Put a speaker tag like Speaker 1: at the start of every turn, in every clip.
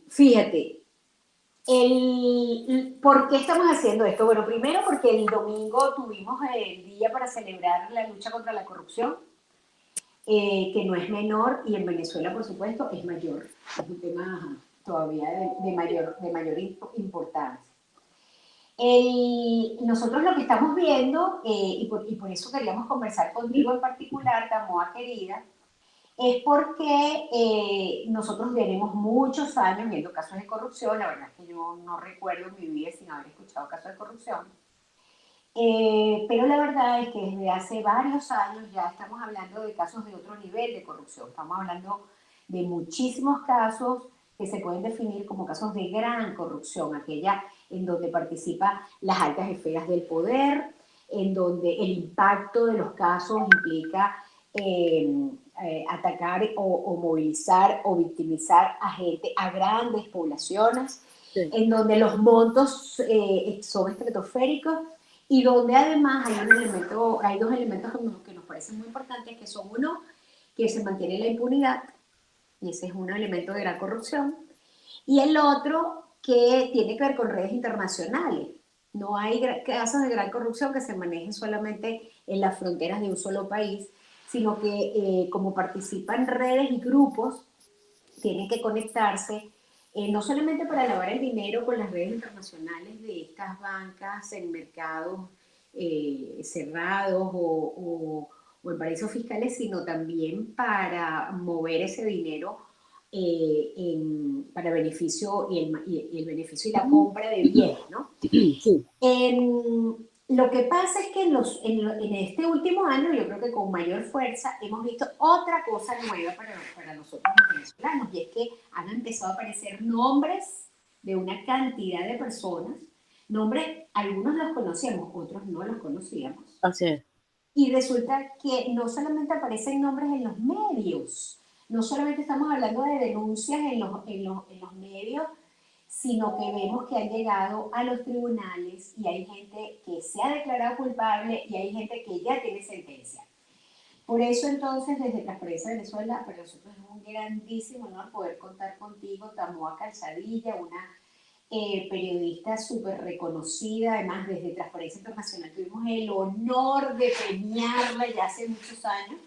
Speaker 1: Fíjate, ¿por qué estamos haciendo esto? Bueno, primero porque el domingo tuvimos el día para celebrar la lucha contra la corrupción, que no es menor y en Venezuela, por supuesto, es mayor. Es un tema todavía de mayor importancia. Nosotros lo que estamos viendo, y por eso queríamos conversar contigo en particular, Tamoa querida, es porque nosotros tenemos muchos años viendo casos de corrupción. La verdad es que yo no recuerdo mi vida sin haber escuchado casos de corrupción. Pero la verdad es que desde hace varios años ya estamos hablando de casos de otro nivel de corrupción. Estamos hablando de muchísimos casos que se pueden definir como casos de gran corrupción, aquella en donde participan las altas esferas del poder, en donde el impacto de los casos implica atacar o movilizar o victimizar a gente, a grandes poblaciones,
Speaker 2: Sí.
Speaker 1: en donde los montos son estratosféricos y donde además hay dos elementos que nos parecen muy importantes, que son uno, que se mantiene la impunidad, y ese es un elemento de gran corrupción, y el otro que tiene que ver con redes internacionales. No hay casos de gran corrupción que se manejen solamente en las fronteras de un solo país, sino que como participan redes y grupos, tienen que conectarse no solamente para lavar el dinero con las redes internacionales de estas bancas en mercados cerrados o en paraísos fiscales, sino también para mover ese dinero para beneficio y el beneficio y la compra de bienes, ¿no?
Speaker 2: Sí.
Speaker 1: Lo que pasa es que en este último año, yo creo que con mayor fuerza, hemos visto otra cosa nueva para nosotros los venezolanos, y es que han empezado a aparecer nombres de una cantidad de personas, nombres, algunos los conocíamos, otros no los conocíamos,
Speaker 2: Así es.
Speaker 1: y resulta que no solamente aparecen nombres en los medios, no solamente estamos hablando de denuncias en los medios, sino que vemos que han llegado a los tribunales y hay gente que se ha declarado culpable y hay gente que ya tiene sentencia. Por eso entonces desde Transparencia Venezuela para nosotros es un grandísimo honor poder contar contigo, Tamoa Calzadilla, una periodista súper reconocida, además desde Transparencia Internacional tuvimos el honor de premiarla ya hace muchos años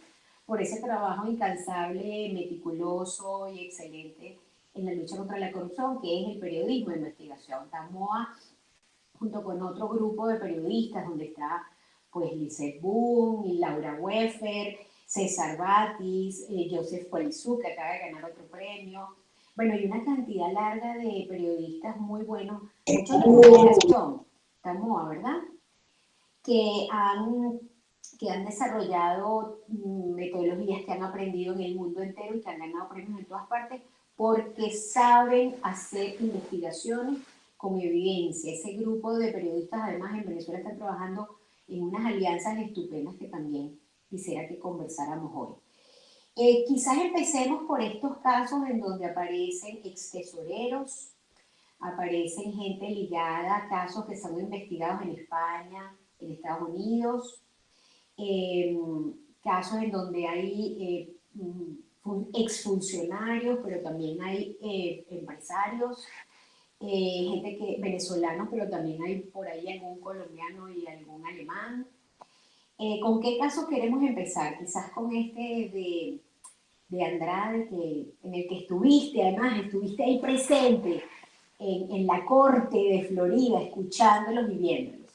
Speaker 1: por ese trabajo incansable, meticuloso y excelente en la lucha contra la corrupción, que es el periodismo de investigación. Tamoa, junto con otro grupo de periodistas, donde está pues Lizeth Boone, y Laura Weffer, César Batis, Joseph Polizú, que acaba de ganar otro premio. Bueno, hay una cantidad larga de periodistas muy buenos, muchos de tu generación, Tamoa, ¿verdad? Que han, que han desarrollado metodologías que han aprendido en el mundo entero y que han ganado premios en todas partes porque saben hacer investigaciones con evidencia. Ese grupo de periodistas, además, en Venezuela están trabajando en unas alianzas estupendas que también quisiera que conversáramos hoy. Quizás empecemos por estos casos en donde aparecen ex tesoreros, aparecen gente ligada a casos que son investigados en España, en Estados Unidos, eh, casos en donde hay exfuncionarios, pero también hay empresarios, gente venezolanos, pero también hay por ahí algún colombiano y algún alemán. ¿Con qué caso queremos empezar? Quizás con este de Andrade, en el que estuviste, además estuviste ahí presente en la corte de Florida, escuchándolos y viéndolos.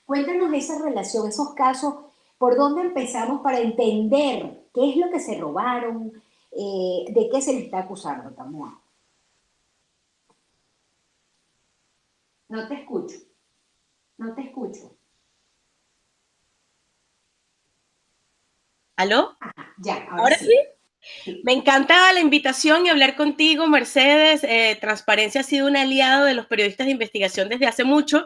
Speaker 1: Cuéntanos esa relación, esos casos, por dónde empezamos para entender qué es lo que se robaron, de qué se le está acusando, Tamoa. No te escucho, no te escucho.
Speaker 2: ¿Aló?
Speaker 1: Ajá, ya, ahora
Speaker 2: ¿Ahora sí?
Speaker 1: sí. Sí.
Speaker 2: Me encanta la invitación y hablar contigo, Mercedes. Transparencia ha sido un aliado de los periodistas de investigación desde hace muchos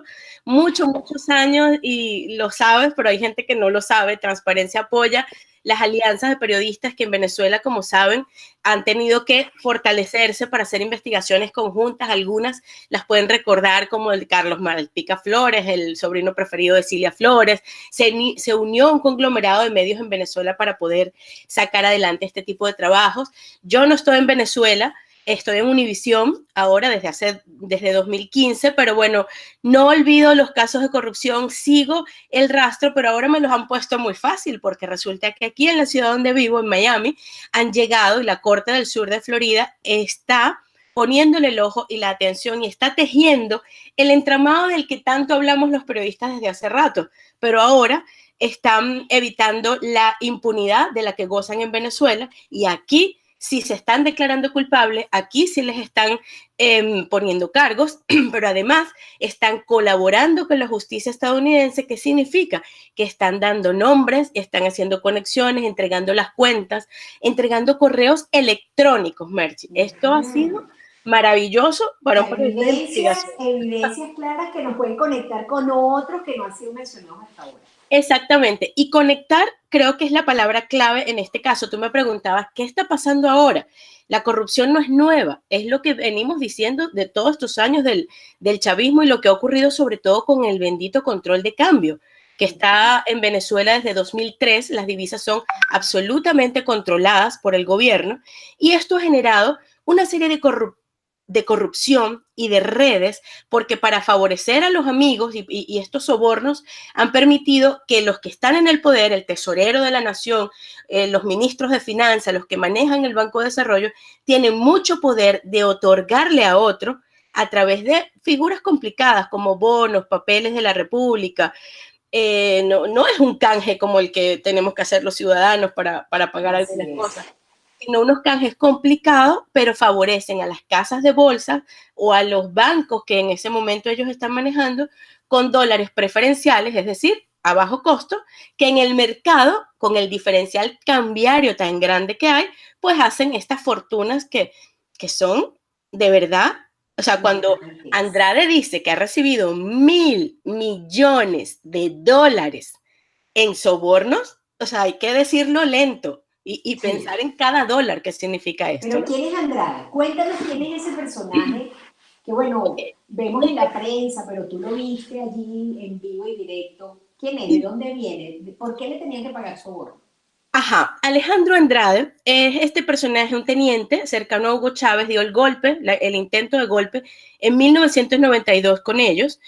Speaker 2: años y lo sabes, pero hay gente que no lo sabe. Transparencia apoya las alianzas de periodistas que en Venezuela, como saben, han tenido que fortalecerse para hacer investigaciones conjuntas. Algunas las pueden recordar como el Carlos Malpica Flores, el sobrino preferido de Cilia Flores. Se unió un conglomerado de medios en Venezuela para poder sacar adelante este tipo de trabajos. Yo no estoy en Venezuela, Estoy en Univisión ahora desde 2015, pero bueno, no olvido los casos de corrupción, sigo el rastro, pero ahora me los han puesto muy fácil porque resulta que aquí en la ciudad donde vivo, en Miami, han llegado y la Corte del Sur de Florida está poniéndole el ojo y la atención y está tejiendo el entramado del que tanto hablamos los periodistas desde hace rato, pero ahora están evitando la impunidad de la que gozan en Venezuela y aquí si se están declarando culpables, aquí sí les están poniendo cargos, pero además están colaborando con la justicia estadounidense, que significa que están dando nombres, están haciendo conexiones, entregando las cuentas, entregando correos electrónicos, Merchi. Esto ha sido maravilloso para un periodista de investigación.
Speaker 1: Evidencias claras que nos pueden conectar con otros que no han sido mencionados hasta ahora.
Speaker 2: Exactamente. Y conectar creo que es la palabra clave en este caso. Tú me preguntabas, ¿qué está pasando ahora? La corrupción no es nueva, es lo que venimos diciendo de todos estos años del chavismo y lo que ha ocurrido sobre todo con el bendito control de cambio, que está en Venezuela desde 2003. Las divisas son absolutamente controladas por el gobierno y esto ha generado una serie de corrupción y de redes, porque para favorecer a los amigos y estos sobornos han permitido que los que están en el poder, el tesorero de la nación, los ministros de finanzas, los que manejan el Banco de Desarrollo, tienen mucho poder de otorgarle a otro a través de figuras complicadas como bonos, papeles de la República. No es un canje como el que tenemos que hacer los ciudadanos para pagar algunas cosas, sino unos canjes complicados, pero favorecen a las casas de bolsa o a los bancos que en ese momento ellos están manejando con dólares preferenciales, es decir, a bajo costo, que en el mercado, con el diferencial cambiario tan grande que hay, pues hacen estas fortunas que son de verdad. O sea, cuando Andrade dice que ha recibido $1.000 millones en sobornos, o sea, hay que decirlo lento y pensar en cada dólar que significa esto.
Speaker 1: Pero ¿quién es Andrade? Cuéntanos quién es ese personaje que, bueno, vemos en la prensa, pero tú lo viste allí en vivo y directo. ¿Quién es? ¿De dónde viene? ¿Por qué le tenían que pagar soborno?
Speaker 2: Ajá, Alejandro Andrade es este personaje, un teniente cercano a Hugo Chávez, dio el golpe, el intento de golpe en 1992 con ellos.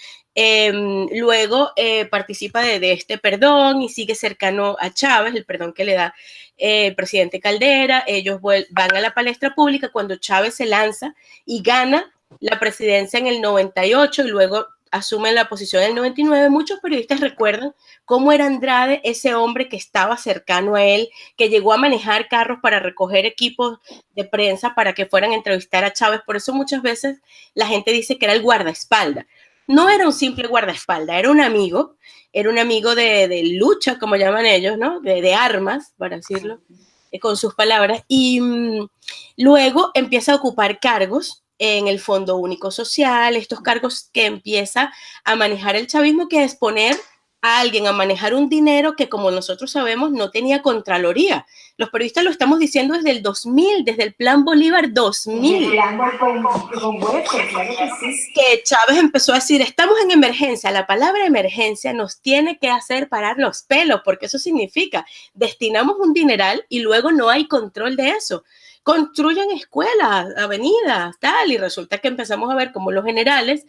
Speaker 2: Luego participa de este perdón y sigue cercano a Chávez, el perdón que le da el presidente Caldera. Ellos van a la palestra pública cuando Chávez se lanza y gana la presidencia en el 98 y luego asumen la posición en el 99. Muchos periodistas recuerdan cómo era Andrade, ese hombre que estaba cercano a él, que llegó a manejar carros para recoger equipos de prensa para que fueran a entrevistar a Chávez. Por eso muchas veces la gente dice que era el guardaespaldas. No era un simple guardaespaldas, era un amigo de lucha, como llaman ellos, ¿no? De armas, para decirlo, con sus palabras. Y luego empieza a ocupar cargos en el Fondo Único Social, estos cargos que empieza a manejar el chavismo, que es poner a alguien a manejar un dinero que, como nosotros sabemos, no tenía Contraloría. Los periodistas lo estamos diciendo desde el 2000, desde el Plan Bolívar 2000. Que Chávez empezó a decir, estamos en emergencia. La palabra emergencia nos tiene que hacer parar los pelos, porque eso significa, destinamos un dineral y luego no hay control de eso. Construyen escuelas, avenidas, tal, y resulta que empezamos a ver como los generales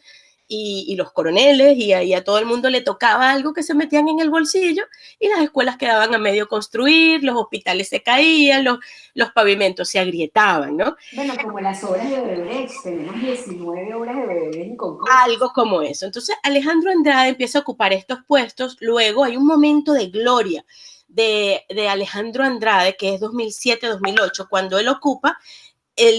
Speaker 2: y los coroneles y a todo el mundo le tocaba algo que se metían en el bolsillo y las escuelas quedaban a medio construir, los hospitales se caían, los pavimentos se agrietaban, ¿no?
Speaker 1: Bueno, como las obras de Odebrecht, tenemos 19 obras de Odebrecht inconclusas.
Speaker 2: Algo como eso. Entonces Alejandro Andrade empieza a ocupar estos puestos, luego hay un momento de gloria de Alejandro Andrade, que es 2007-2008, cuando él ocupa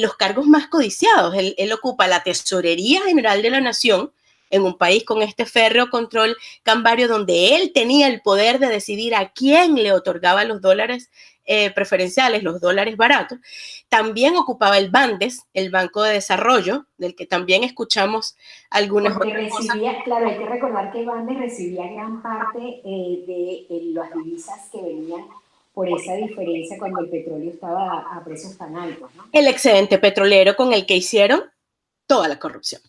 Speaker 2: los cargos más codiciados. Él ocupa la Tesorería General de la Nación, en un país con este férreo control cambiario, donde él tenía el poder de decidir a quién le otorgaba los dólares preferenciales, los dólares baratos. También ocupaba el Bandes, el Banco de Desarrollo, del que también escuchamos algunas
Speaker 1: otras cosas. Claro, hay que recordar que Bandes recibía gran parte de las divisas que venían por esa diferencia cuando el petróleo estaba a precios tan altos, ¿no?
Speaker 2: El excedente petrolero con el que hicieron toda la corrupción.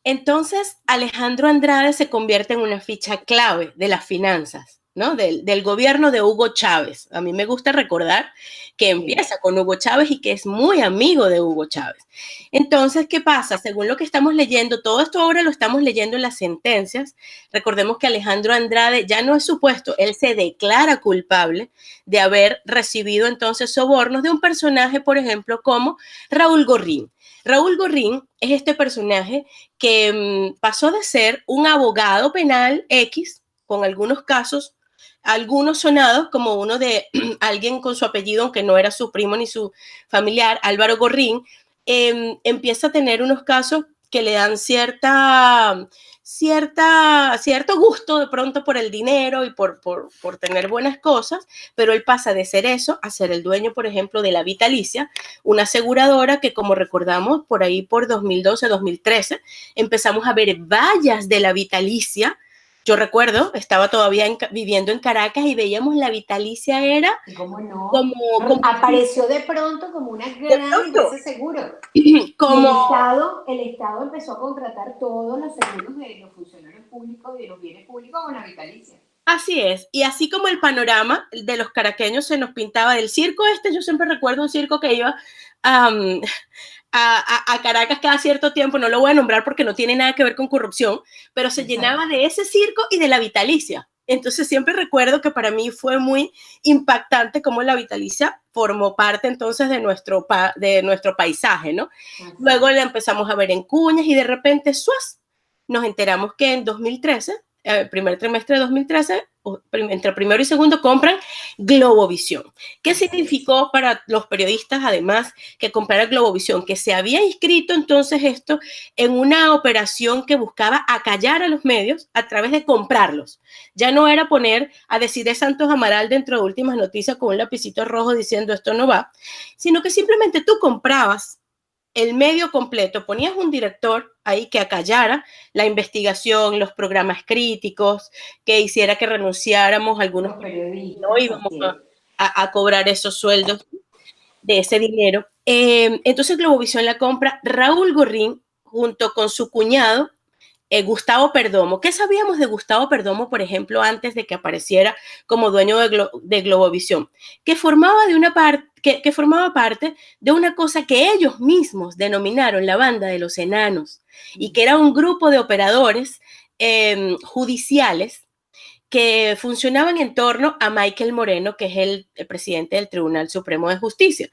Speaker 2: Entonces, Alejandro Andrade se convierte en una ficha clave de las finanzas ¿no? Del gobierno de Hugo Chávez. A mí me gusta recordar que empieza con Hugo Chávez y que es muy amigo de Hugo Chávez. Entonces, ¿qué pasa? Según lo que estamos leyendo, todo esto ahora lo estamos leyendo en las sentencias. Recordemos que Alejandro Andrade ya no es supuesto, él se declara culpable de haber recibido entonces sobornos de un personaje, por ejemplo, como Raúl Gorrín. Raúl Gorrín es este personaje que pasó de ser un abogado penal X, con algunos casos, algunos sonados, como uno de alguien con su apellido, aunque no era su primo ni su familiar, Álvaro Gorrín, empieza a tener unos casos que le dan cierto gusto de pronto por el dinero y por tener buenas cosas, pero él pasa de ser eso a ser el dueño, por ejemplo, de la Vitalicia, una aseguradora que, como recordamos, por ahí por 2012, 2013, empezamos a ver vallas de la Vitalicia. Yo recuerdo, estaba todavía viviendo en Caracas y veíamos la Vitalicia era
Speaker 1: ¿Cómo no?
Speaker 2: como
Speaker 1: apareció de pronto como una gran empresa seguro.
Speaker 2: Como,
Speaker 1: y el Estado empezó a contratar todos los seguros de los funcionarios públicos y de los bienes públicos con la Vitalicia.
Speaker 2: Así es, y así como el panorama de los caraqueños se nos pintaba del circo yo siempre recuerdo un circo que iba a Caracas cada cierto tiempo, no lo voy a nombrar porque no tiene nada que ver con corrupción, pero se llenaba de ese circo y de la Vitalicia. Entonces siempre recuerdo que para mí fue muy impactante cómo la Vitalicia formó parte entonces de nuestro paisaje, ¿no? Luego la empezamos a ver en cuñas y de repente, ¡suas!, nos enteramos que en 2013, primer trimestre de 2013, entre primero y segundo, compran Globovisión. ¿Qué significó para los periodistas, además, que comprara Globovisión? Que se había inscrito entonces esto en una operación que buscaba acallar a los medios a través de comprarlos. Ya no era poner a Desiree Santos Amaral dentro de Últimas Noticias con un lapicito rojo diciendo esto no va, sino que simplemente tú comprabas el medio completo, ponías un director ahí que acallara la investigación, los programas críticos, que hiciera que renunciáramos a algunos periodistas, no íbamos a cobrar esos sueldos de ese dinero. Entonces Globovisión la compra Raúl Gorrín junto con su cuñado, Gustavo Perdomo. ¿Qué sabíamos de Gustavo Perdomo, por ejemplo, antes de que apareciera como dueño de Globovisión? Que formaba parte de una cosa que ellos mismos denominaron la banda de los enanos y que era un grupo de operadores judiciales que funcionaban en torno a Michael Moreno, que es el presidente del Tribunal Supremo de Justicia.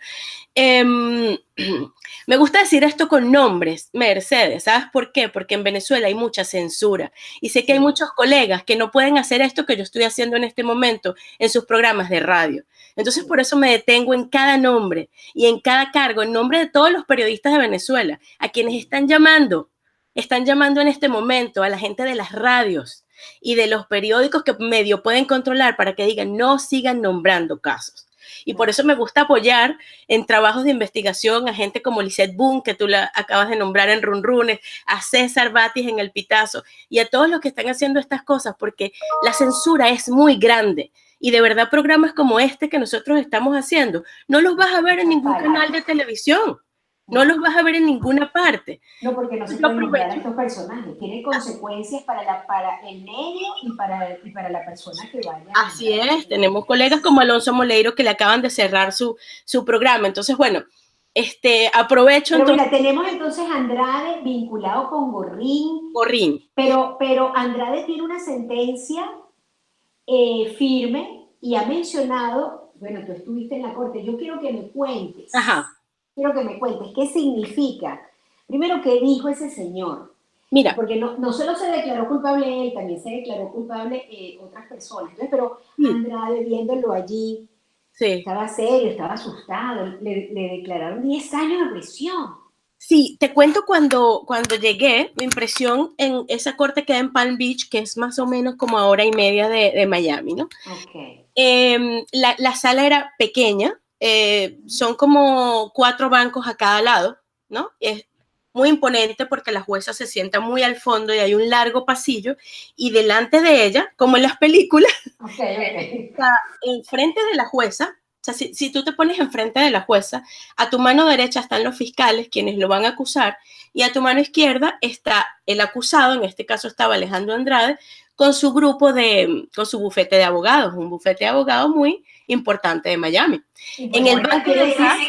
Speaker 2: Me gusta decir esto con nombres, Mercedes, ¿sabes por qué? Porque en Venezuela hay mucha censura y sé que hay muchos colegas que no pueden hacer esto que yo estoy haciendo en este momento en sus programas de radio. Entonces, por eso me detengo en cada nombre y en cada cargo, en nombre de todos los periodistas de Venezuela, a quienes están llamando en este momento, a la gente de las radios y de los periódicos que medio pueden controlar para que digan no sigan nombrando casos. Y por eso me gusta apoyar en trabajos de investigación a gente como Lisette Boone, que tú la acabas de nombrar en Runrunes, a César Batis en El Pitazo y a todos los que están haciendo estas cosas, porque la censura es muy grande. Y de verdad programas como este que nosotros estamos haciendo, no los vas a ver en ningún canal de televisión. No los vas a ver en ninguna parte.
Speaker 1: No, porque no se pueden nombrar a estos personajes. Tienen consecuencias para el medio y para la persona que vaya.
Speaker 2: Así es. Tenemos colegas como Alonso Moleiro que le acaban de cerrar su programa. Entonces, bueno, aprovecho.
Speaker 1: Pero mira, tenemos entonces a Andrade vinculado con Gorrín. Pero Andrade tiene una sentencia firme y ha mencionado, bueno, tú estuviste en la corte, yo quiero que me cuentes.
Speaker 2: Ajá.
Speaker 1: Quiero que me cuentes qué significa. Primero, ¿qué dijo ese señor?
Speaker 2: Mira.
Speaker 1: Porque no solo se declaró culpable él, también se declaró culpable otras personas. Entonces, pero Andrade, viéndolo allí, estaba serio, estaba asustado, le declararon 10 años de prisión.
Speaker 2: Sí, te cuento cuando llegué, mi impresión en esa corte queda en Palm Beach, que es más o menos como a hora y media de Miami, ¿no?
Speaker 1: Okay.
Speaker 2: La sala era pequeña, son como 4 bancos a cada lado, ¿no? Es muy imponente porque la jueza se sienta muy al fondo y hay un largo pasillo y delante de ella, como en las películas, está enfrente de la jueza. O sea, si tú te pones enfrente de la jueza, a tu mano derecha están los fiscales, quienes lo van a acusar, y a tu mano izquierda está el acusado, en este caso estaba Alejandro Andrade, con su con su bufete de abogados, un bufete de abogados muy importante de Miami. En el banco de atrás,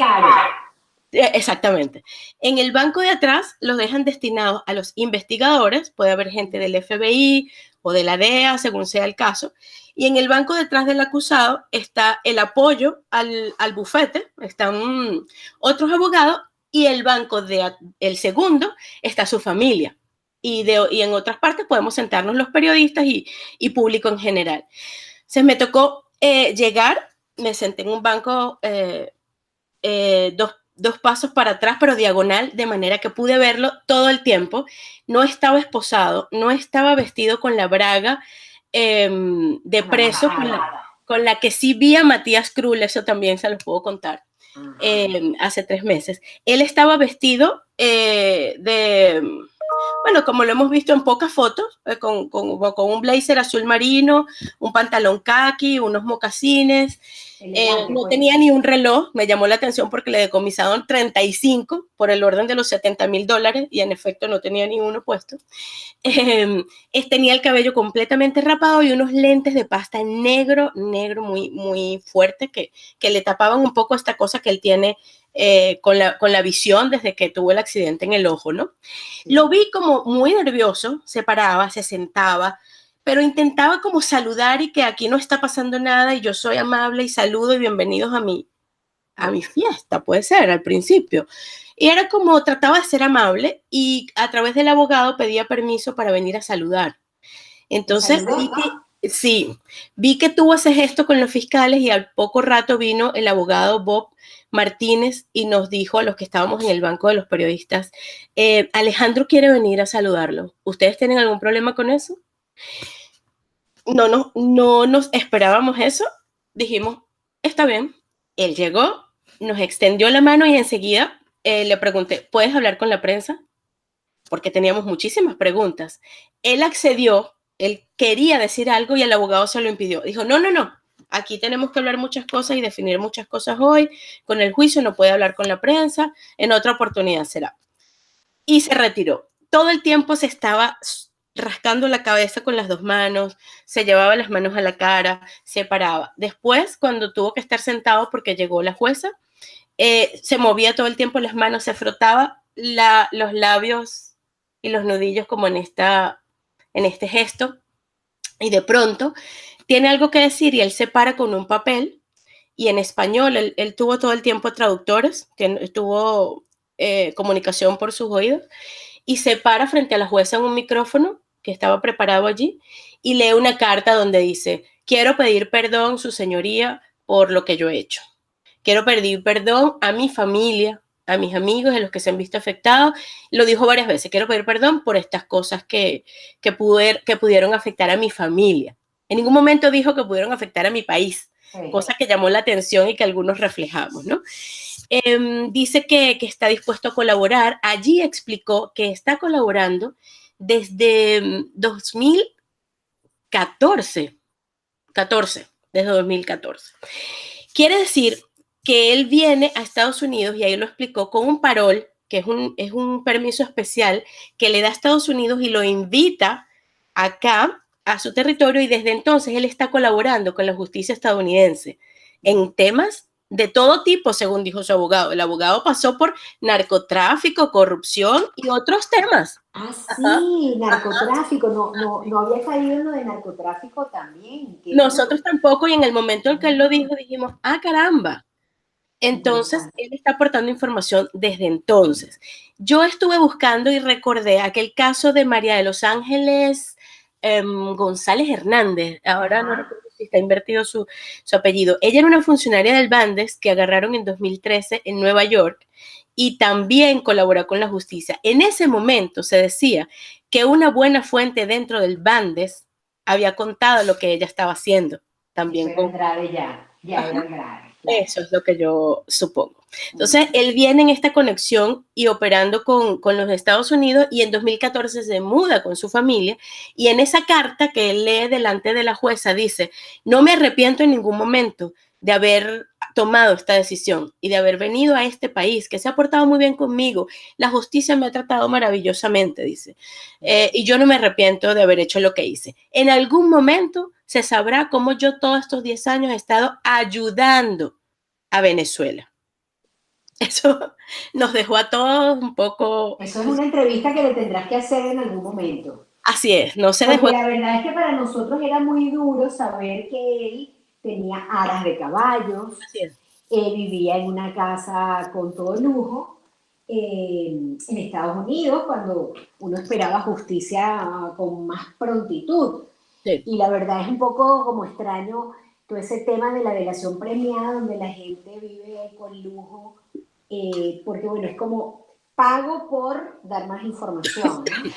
Speaker 2: exactamente. En el banco de atrás los dejan destinados a los investigadores, puede haber gente del FBI o de la DEA, según sea el caso, y en el banco detrás del acusado está el apoyo al bufete, están otros abogados, y el el segundo está su familia. Y en otras partes podemos sentarnos los periodistas y público en general. Se me tocó llegar, me senté en un banco dos pasos para atrás, pero diagonal, de manera que pude verlo todo el tiempo. No estaba esposado, no estaba vestido con la braga de preso, con la que sí vi a Matías Krul, eso también se los puedo contar, hace 3 meses. Él estaba vestido bueno, como lo hemos visto en pocas fotos, con un blazer azul marino, un pantalón khaki, unos mocasines. No tenía ni un reloj, me llamó la atención porque le decomisaron 35 por el orden de los $70,000 y en efecto no tenía ni uno puesto. Tenía el cabello completamente rapado y unos lentes de pasta negro muy, muy fuerte que le tapaban un poco esta cosa que él tiene con la visión desde que tuvo el accidente en el ojo, ¿no? Sí. Lo vi como muy nervioso, se paraba, se sentaba, pero intentaba como saludar y que aquí no está pasando nada y yo soy amable y saludo y bienvenidos a mi fiesta, puede ser, al principio. Y era como, trataba de ser amable y a través del abogado pedía permiso para venir a saludar. Entonces, vi que tuvo ese gesto con los fiscales y al poco rato vino el abogado Bob Martínez y nos dijo a los que estábamos en el banco de los periodistas, Alejandro quiere venir a saludarlo. ¿Ustedes tienen algún problema con eso? No nos esperábamos eso. Dijimos, está bien. Él llegó, nos extendió la mano y enseguida le pregunté, ¿puedes hablar con la prensa? Porque teníamos muchísimas preguntas. Él accedió, él quería decir algo y el abogado se lo impidió. Dijo, no, aquí tenemos que hablar muchas cosas y definir muchas cosas hoy. Con el juicio no puede hablar con la prensa, en otra oportunidad será. Y se retiró. Todo el tiempo se estaba rascando la cabeza con las 2 manos, se llevaba las manos a la cara, se paraba. Después, cuando tuvo que estar sentado porque llegó la jueza, se movía todo el tiempo las manos, se frotaba los labios y los nudillos como en este gesto, y de pronto tiene algo que decir y él se para con un papel y en español, él tuvo todo el tiempo traductores, tuvo comunicación por sus oídos, y se para frente a la jueza en un micrófono que estaba preparado allí y lee una carta donde dice, quiero pedir perdón, su señoría, por lo que yo he hecho. Quiero pedir perdón a mi familia, a mis amigos, a los que se han visto afectados. Lo dijo varias veces, quiero pedir perdón por estas cosas que pudieron afectar a mi familia. En ningún momento dijo que pudieron afectar a mi país, cosa que llamó la atención y que algunos reflejamos, ¿no? Dice que está dispuesto a colaborar. Allí explicó que está colaborando desde 2014. Desde 2014. Quiere decir que él viene a Estados Unidos, y ahí lo explicó, con un parol, que es un permiso especial que le da a Estados Unidos y lo invita acá a su territorio, y desde entonces él está colaborando con la justicia estadounidense en temas de todo tipo, según dijo su abogado. El abogado pasó por narcotráfico, corrupción y otros temas.
Speaker 1: Ah, sí, narcotráfico. No había caído en lo de narcotráfico también.
Speaker 2: Nosotros tampoco, y en el momento en que él lo dijo, dijimos, ah, caramba. Entonces, él está aportando información desde entonces. Yo estuve buscando y recordé aquel caso de María de los Ángeles González Hernández. Ahora no recuerdo si está invertido su apellido. Ella era una funcionaria del Bandes que agarraron en 2013 en Nueva York y también colaboró con la justicia. En ese momento se decía que una buena fuente dentro del Bandes había contado lo que ella estaba haciendo. También
Speaker 1: era grave ya era grave.
Speaker 2: Eso es lo que yo supongo. Entonces, él viene en esta conexión y operando con los Estados Unidos, y en 2014 se muda con su familia, y en esa carta que él lee delante de la jueza dice, no me arrepiento en ningún momento de haber tomado esta decisión y de haber venido a este país, que se ha portado muy bien conmigo. La justicia me ha tratado maravillosamente, dice. Y yo no me arrepiento de haber hecho lo que hice. En algún momento se sabrá cómo yo todos estos 10 años he estado ayudando a Venezuela. Eso nos dejó a todos un poco...
Speaker 1: Eso es una entrevista que le tendrás que hacer en algún momento.
Speaker 2: Así es, no se
Speaker 1: Porque
Speaker 2: dejó...
Speaker 1: la verdad es que para nosotros era muy duro saber que él tenía aras de caballos,
Speaker 2: Así es.
Speaker 1: vivía en una casa con todo lujo en Estados Unidos, cuando uno esperaba justicia con más prontitud.
Speaker 2: Sí.
Speaker 1: Y la verdad es un poco como extraño todo ese tema de la delación premiada, donde la gente vive con lujo, porque bueno, es como pago por dar más información, ¿no?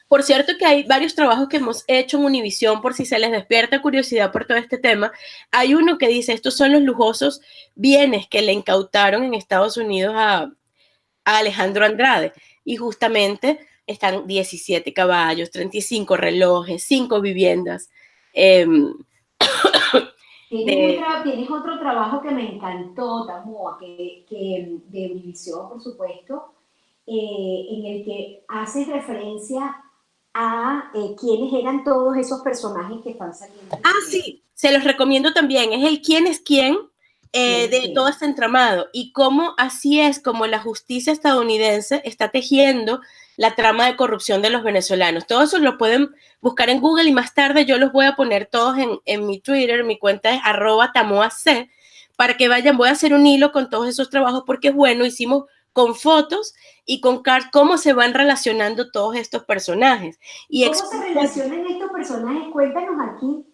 Speaker 2: Por cierto que hay varios trabajos que hemos hecho en Univisión por si se les despierta curiosidad por todo este tema. Hay uno que dice, estos son los lujosos bienes que le incautaron en Estados Unidos a Alejandro Andrade. Y justamente están 17 caballos, 35 relojes, 5 viviendas.
Speaker 1: Tienes otro trabajo que me encantó, Tamoa, que de Univisión, por supuesto, en el que haces referencia a quiénes eran todos esos personajes que están saliendo.
Speaker 2: Sí, se los recomiendo también. Es el quién es quién de todo este entramado y cómo así es como la justicia estadounidense está tejiendo la trama de corrupción de los venezolanos. Todo eso lo pueden buscar en Google y más tarde yo los voy a poner todos en mi Twitter, mi cuenta es @tamoac, para que vayan, voy a hacer un hilo con todos esos trabajos porque es bueno, hicimos con fotos y con cómo se van relacionando todos estos personajes.
Speaker 1: Y ¿cómo se relacionan estos personajes? Cuéntanos aquí,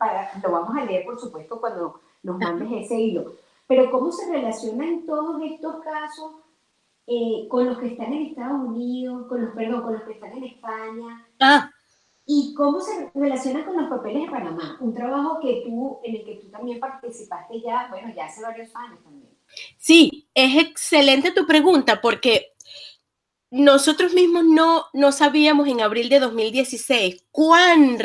Speaker 1: lo vamos a leer por supuesto cuando nos mandes ese hilo, pero ¿cómo se relacionan todos estos casos con los que están en Estados Unidos, con los que están en España? ¿Y cómo se relaciona con los papeles de Panamá? Un trabajo en el que tú también participaste ya hace varios años también.
Speaker 2: Sí, es excelente tu pregunta porque nosotros mismos no sabíamos en abril de 2016 cuán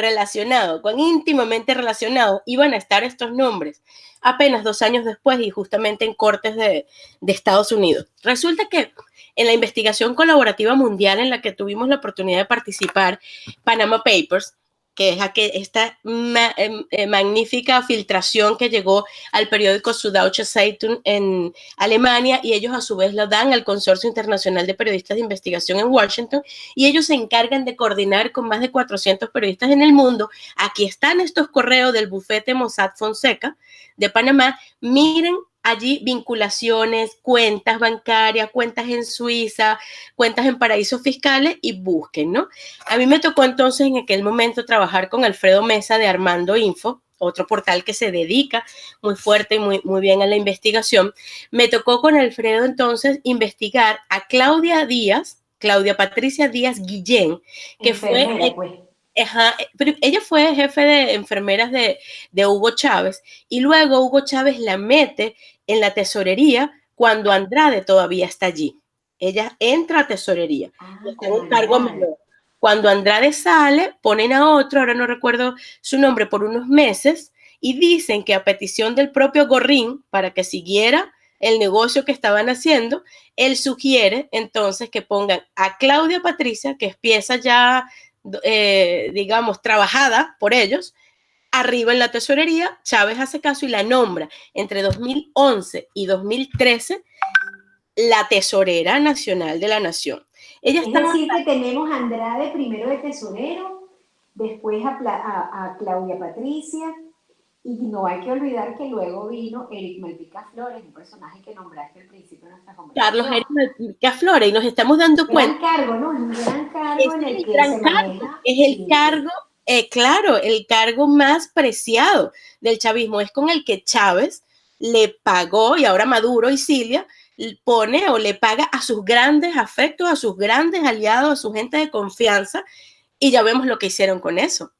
Speaker 2: íntimamente relacionados iban a estar estos nombres, apenas 2 años después y justamente en cortes de Estados Unidos. Resulta que en la investigación colaborativa mundial en la que tuvimos la oportunidad de participar, Panama Papers, que es esta magnífica filtración que llegó al periódico Süddeutsche Zeitung en Alemania y ellos a su vez lo dan al Consorcio Internacional de Periodistas de Investigación en Washington y ellos se encargan de coordinar con más de 400 periodistas en el mundo. Aquí están estos correos del bufete Mossack Fonseca de Panamá. Miren allí vinculaciones, cuentas bancarias, cuentas en Suiza, cuentas en paraísos fiscales y busquen, ¿no? A mí me tocó entonces en aquel momento trabajar con Alfredo Mesa de Armando Info, otro portal que se dedica muy fuerte y muy bien a la investigación. Me tocó con Alfredo entonces investigar a Claudia Patricia Díaz Guillén, que pero ella fue jefe de enfermeras de Hugo Chávez y luego Hugo Chávez la mete en la tesorería cuando Andrade todavía está allí. Ella entra a tesorería y está en un cargo menor. Cuando Andrade sale, ponen a otro, ahora no recuerdo su nombre, por unos meses y dicen que a petición del propio Gorrín, para que siguiera el negocio que estaban haciendo, él sugiere entonces que pongan a Claudia Patricia, que es pieza ya digamos, trabajada por ellos, arriba en la tesorería. Chávez hace caso y la nombra entre 2011 y 2013 la tesorera nacional de la nación.
Speaker 1: Es decir, que tenemos a Andrade primero de tesorero, después a Claudia Patricia, y no hay que olvidar que luego vino Eric Malpica Flores, un personaje que nombraste al principio de nuestra conversación.
Speaker 2: Carlos Eric Malpica Flores, y nos estamos dando cuenta.
Speaker 1: Gran cargo, ¿no? Es un gran cargo en el que se maneja.
Speaker 2: Es el cargo, claro, el cargo más preciado del chavismo. Es con el que Chávez le pagó, y ahora Maduro y Cilia pone o le paga a sus grandes afectos, a sus grandes aliados, a su gente de confianza, y ya vemos lo que hicieron con eso,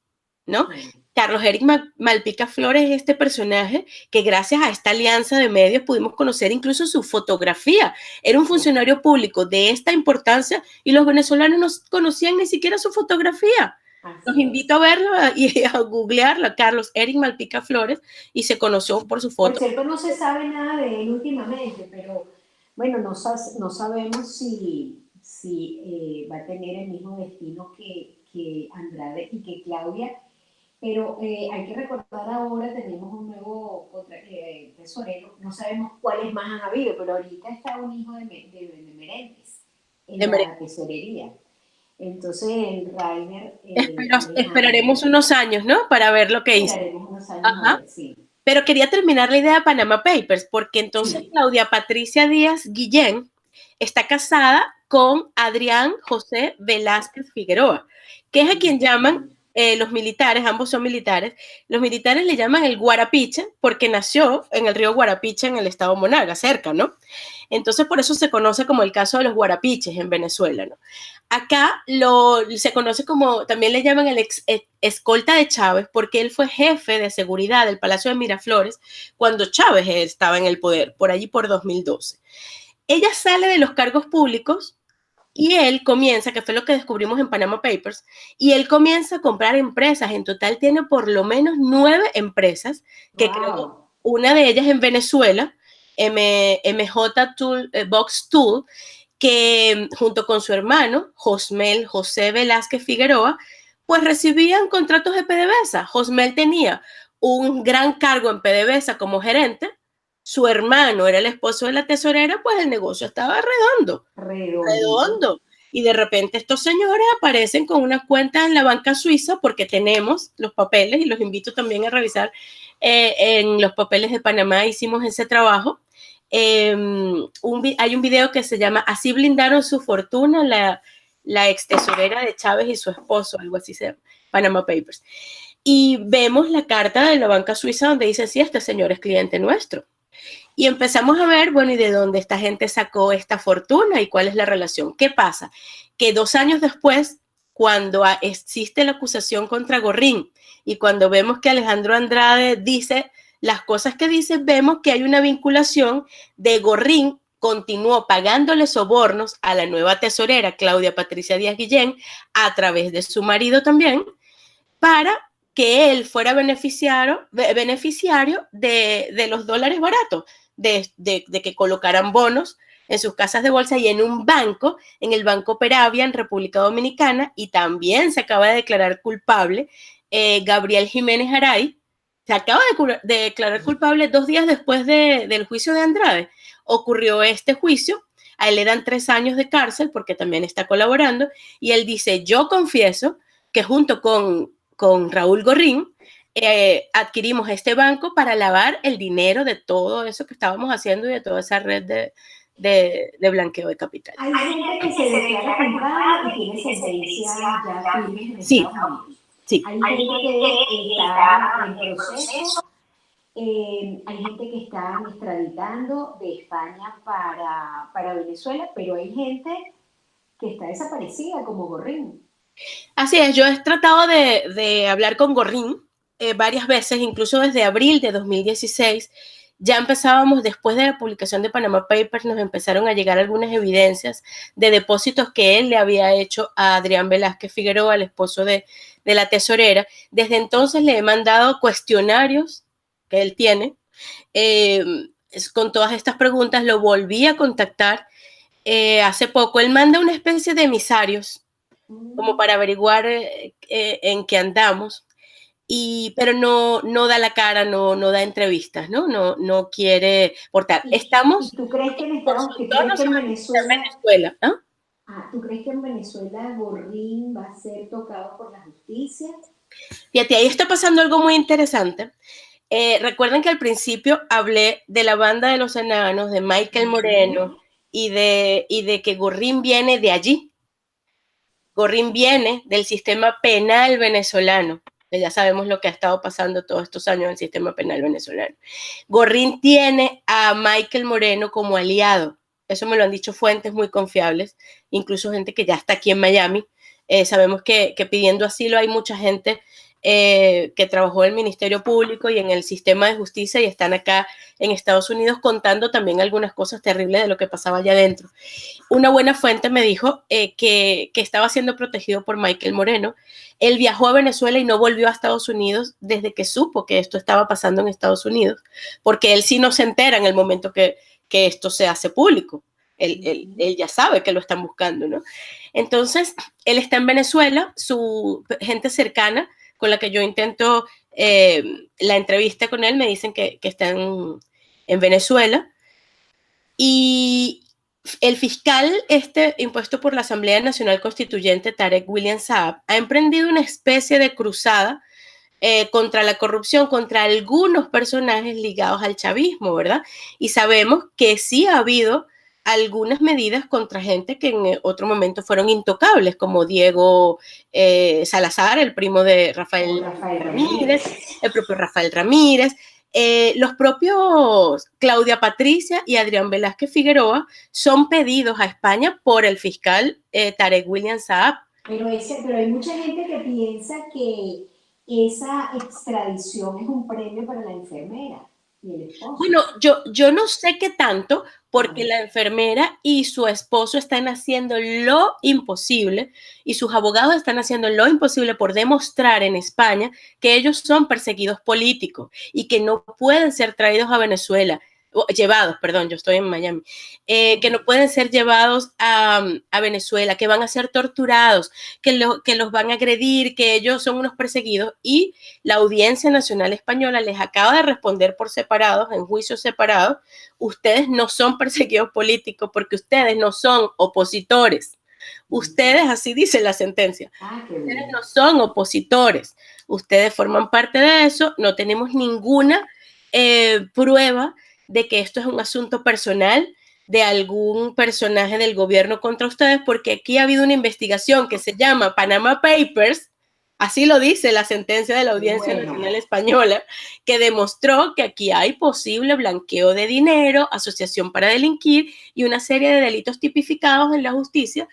Speaker 2: ¿no? Carlos Eric Malpica Flores es este personaje que gracias a esta alianza de medios pudimos conocer incluso su fotografía. Era un funcionario público de esta importancia y los venezolanos no conocían ni siquiera su fotografía. Los
Speaker 1: así
Speaker 2: invito
Speaker 1: es.
Speaker 2: a verlo y a googlearlo, Carlos Eric Malpica Flores, y se conoció por su
Speaker 1: Por
Speaker 2: foto.
Speaker 1: cierto, no se sabe nada de él últimamente, pero bueno, no sabemos si va a tener el mismo destino que Andrade y que Claudia, pero hay que recordar ahora, tenemos un nuevo tesorero, no sabemos cuáles más han habido, pero ahorita está un hijo de Meréndez en la tesorería. Entonces el Rainer Alejandro,
Speaker 2: Esperaremos unos años, ¿no? Para ver lo que hizo.
Speaker 1: esperaremos unos años a
Speaker 2: Ajá.
Speaker 1: ver, sí.
Speaker 2: Pero quería terminar la idea de Panama Papers, porque entonces
Speaker 1: Sí.
Speaker 2: Claudia Patricia Díaz Guillén está casada con Adrián José Velázquez Figueroa, que es a quien llaman los militares, ambos son militares, los militares le llaman el Guarapiche, porque nació en el río Guarapiche en el estado Monaga, cerca, ¿no? Entonces por eso se conoce como el caso de los Guarapiches en Venezuela, ¿no? Acá se conoce como, también le llaman el escolta de Chávez, porque él fue jefe de seguridad del Palacio de Miraflores cuando Chávez estaba en el poder, por allí por 2012. Ella sale de los cargos públicos y él comienza, que fue lo que descubrimos en Panama Papers, y él comienza a comprar empresas. En total tiene por lo menos 9 empresas, que creo
Speaker 1: Wow.
Speaker 2: una de ellas en Venezuela, MJ Tool, Box Tool, que junto con su hermano, Josmel José Velázquez Figueroa, pues recibían contratos de PDVSA. Josmel tenía un gran cargo en PDVSA como gerente, su hermano era el esposo de la tesorera, pues el negocio estaba redondo,
Speaker 1: Redondito.
Speaker 2: redondo. Y de repente estos señores aparecen con una cuenta en la banca suiza porque tenemos los papeles y los invito también a revisar en los papeles de Panamá hicimos ese trabajo. Hay un video que se llama Así blindaron su fortuna la ex tesorera de Chávez y su esposo, algo así se llama, Panama Papers. Y vemos la carta de la banca suiza donde dice, sí, este señor es cliente nuestro. Y empezamos a ver, bueno, ¿y de dónde esta gente sacó esta fortuna y cuál es la relación? ¿Qué pasa? Que 2 años después, cuando existe la acusación contra Gorrín y cuando vemos que Alejandro Andrade dice las cosas que dice, vemos que hay una vinculación de Gorrín continuó pagándole sobornos a la nueva tesorera Claudia Patricia Díaz Guillén a través de su marido también para que él fuera beneficiario de los dólares baratos, de que colocaran bonos en sus casas de bolsa y en un banco, en el Banco Peravia, en República Dominicana, y también se acaba de declarar culpable Gabriel Jiménez Aray, se acaba de declarar culpable 2 días después del juicio de Andrade. Ocurrió este juicio, a él le dan 3 años de cárcel porque también está colaborando, y él dice, yo confieso que junto con Raúl Gorrín, adquirimos este banco para lavar el dinero de todo eso que estábamos haciendo y de toda esa red de blanqueo de capital.
Speaker 1: Hay gente que se declara culpable y tiene sentencias ya firmes en
Speaker 2: Sí,
Speaker 1: Estados Unidos.
Speaker 2: sí.
Speaker 1: Hay gente que está en proceso, hay gente que está extraditando de España para Venezuela, pero hay gente que está desaparecida como Gorrín.
Speaker 2: Así es, yo he tratado de hablar con Gorrín varias veces, incluso desde abril de 2016. Ya empezábamos, después de la publicación de Panama Papers, nos empezaron a llegar algunas evidencias de depósitos que él le había hecho a Adrián Velázquez Figueroa, el esposo de la tesorera. Desde entonces le he mandado cuestionarios que él tiene con todas estas preguntas. Lo volví a contactar hace poco. Él manda una especie de emisarios como para averiguar en qué andamos, pero no da la cara, no da entrevistas, no quiere portar.
Speaker 1: ¿Y tú crees que en
Speaker 2: Por su
Speaker 1: que tú crees
Speaker 2: tono
Speaker 1: que
Speaker 2: se
Speaker 1: en
Speaker 2: va a visitar
Speaker 1: Venezuela,
Speaker 2: Venezuela, ¿no?
Speaker 1: tú crees que en Venezuela Gorrín va a ser tocado por la justicia?
Speaker 2: Fíjate, ahí está pasando algo muy interesante. Recuerden que al principio hablé de la banda de los enanos, de Michael Moreno, y de que Gorrín viene de allí. Gorrín viene del sistema penal venezolano, que ya sabemos lo que ha estado pasando todos estos años en el sistema penal venezolano. Gorrín tiene a Michael Moreno como aliado. Eso me lo han dicho fuentes muy confiables, incluso gente que ya está aquí en Miami. Sabemos que pidiendo asilo hay mucha gente que trabajó en el Ministerio Público y en el sistema de justicia y están acá en Estados Unidos contando también algunas cosas terribles de lo que pasaba allá adentro. Una buena fuente me dijo que estaba siendo protegido por Michael Moreno. Él viajó a Venezuela y no volvió a Estados Unidos desde que supo que esto estaba pasando en Estados Unidos, porque él sí no se entera en el momento que esto se hace público. Él ya sabe que lo están buscando, ¿no? Entonces, él está en Venezuela, su gente cercana con la que yo intento la entrevista con él, me dicen que está en Venezuela. Y el fiscal impuesto por la Asamblea Nacional Constituyente, Tarek William Saab, ha emprendido una especie de cruzada contra la corrupción, contra algunos personajes ligados al chavismo, ¿verdad? Y sabemos que sí ha habido algunas medidas contra gente que en otro momento fueron intocables, como Diego Salazar, el primo de Rafael Ramírez, el propio Rafael Ramírez, los propios Claudia Patricia y Adrián Velázquez Figueroa son pedidos a España por el fiscal Tarek William Saab.
Speaker 1: Pero hay mucha gente que piensa que esa extradición es un premio para la enfermera y el esposo.
Speaker 2: Bueno, yo no sé qué tanto, porque la enfermera y su esposo están haciendo lo imposible y sus abogados están haciendo lo imposible por demostrar en España que ellos son perseguidos políticos y que no pueden ser traídos a Venezuela. Llevados, perdón, yo estoy en Miami, que no pueden ser llevados a Venezuela, que van a ser torturados, que los van a agredir, que ellos son unos perseguidos, y la Audiencia Nacional Española les acaba de responder por separados, en juicios separados: ustedes no son perseguidos políticos porque ustedes no son opositores. Ustedes, así dice la sentencia, ustedes no son opositores, ustedes forman parte de eso, no tenemos ninguna prueba de que esto es un asunto personal de algún personaje del gobierno contra ustedes, porque aquí ha habido una investigación que se llama Panama Papers, así lo dice la sentencia de la Audiencia Nacional Española, que demostró que aquí hay posible blanqueo de dinero, asociación para delinquir y una serie de delitos tipificados en la justicia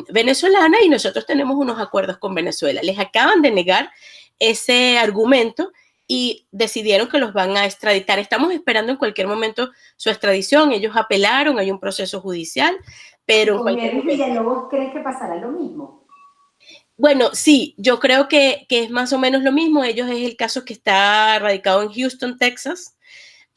Speaker 2: venezolana, y nosotros tenemos unos acuerdos con Venezuela. Les acaban de negar ese argumento y decidieron que los van a extraditar. Estamos esperando en cualquier momento su extradición. Ellos apelaron, hay un proceso judicial, pero...
Speaker 1: ¿Con Henry Villalobos crees que pasará lo mismo?
Speaker 2: Bueno, sí, yo creo que es más o menos lo mismo. Ellos es el caso que está radicado en Houston, Texas.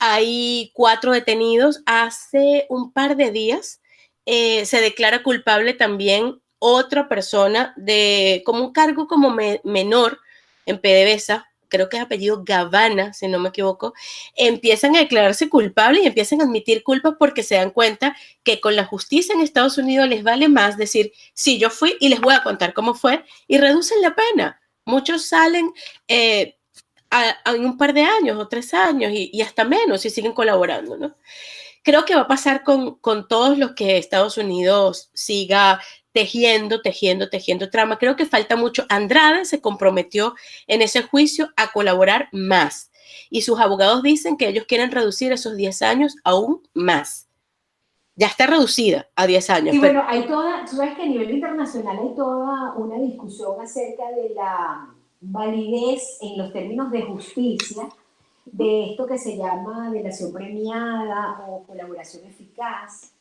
Speaker 2: Hay 4 detenidos. Hace un par de días se declara culpable también otra persona de como un cargo como menor en PDVSA, creo que es apellido Gavana, si no me equivoco. Empiezan a declararse culpables y empiezan a admitir culpas porque se dan cuenta que con la justicia en Estados Unidos les vale más decir, sí, yo fui y les voy a contar cómo fue, y reducen la pena. Muchos salen en un par de años o 3 años y hasta menos y siguen colaborando, ¿no? Creo que va a pasar con todos los que Estados Unidos siga tejiendo trama. Creo que falta mucho. Andrade se comprometió en ese juicio a colaborar más y sus abogados dicen que ellos quieren reducir esos 10 años aún más. Ya está reducida a 10 años.
Speaker 1: Sí, pero... bueno, tú sabes que a nivel internacional hay toda una discusión acerca de la validez en los términos de justicia de esto que se llama delación premiada o colaboración eficaz,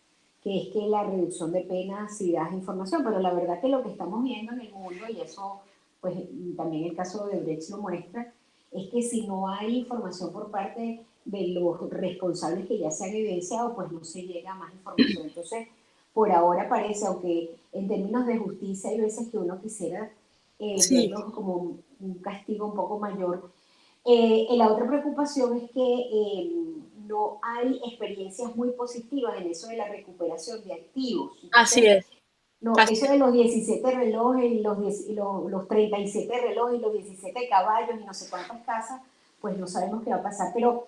Speaker 1: que es que la reducción de penas si das información, pero la verdad que lo que estamos viendo en el mundo, y eso pues también el caso de Brecht lo muestra, es que si no hay información por parte de los responsables que ya se han evidenciado, pues no se llega a más información. Entonces, por ahora parece, aunque en términos de justicia hay veces que uno quisiera verlo como un castigo un poco mayor. La otra preocupación es que no hay experiencias muy positivas en eso de la recuperación de activos. Entonces,
Speaker 2: así es.
Speaker 1: No, eso de los 17 relojes y los 37 relojes y los 17 caballos y no sé cuántas casas, pues no sabemos qué va a pasar. Pero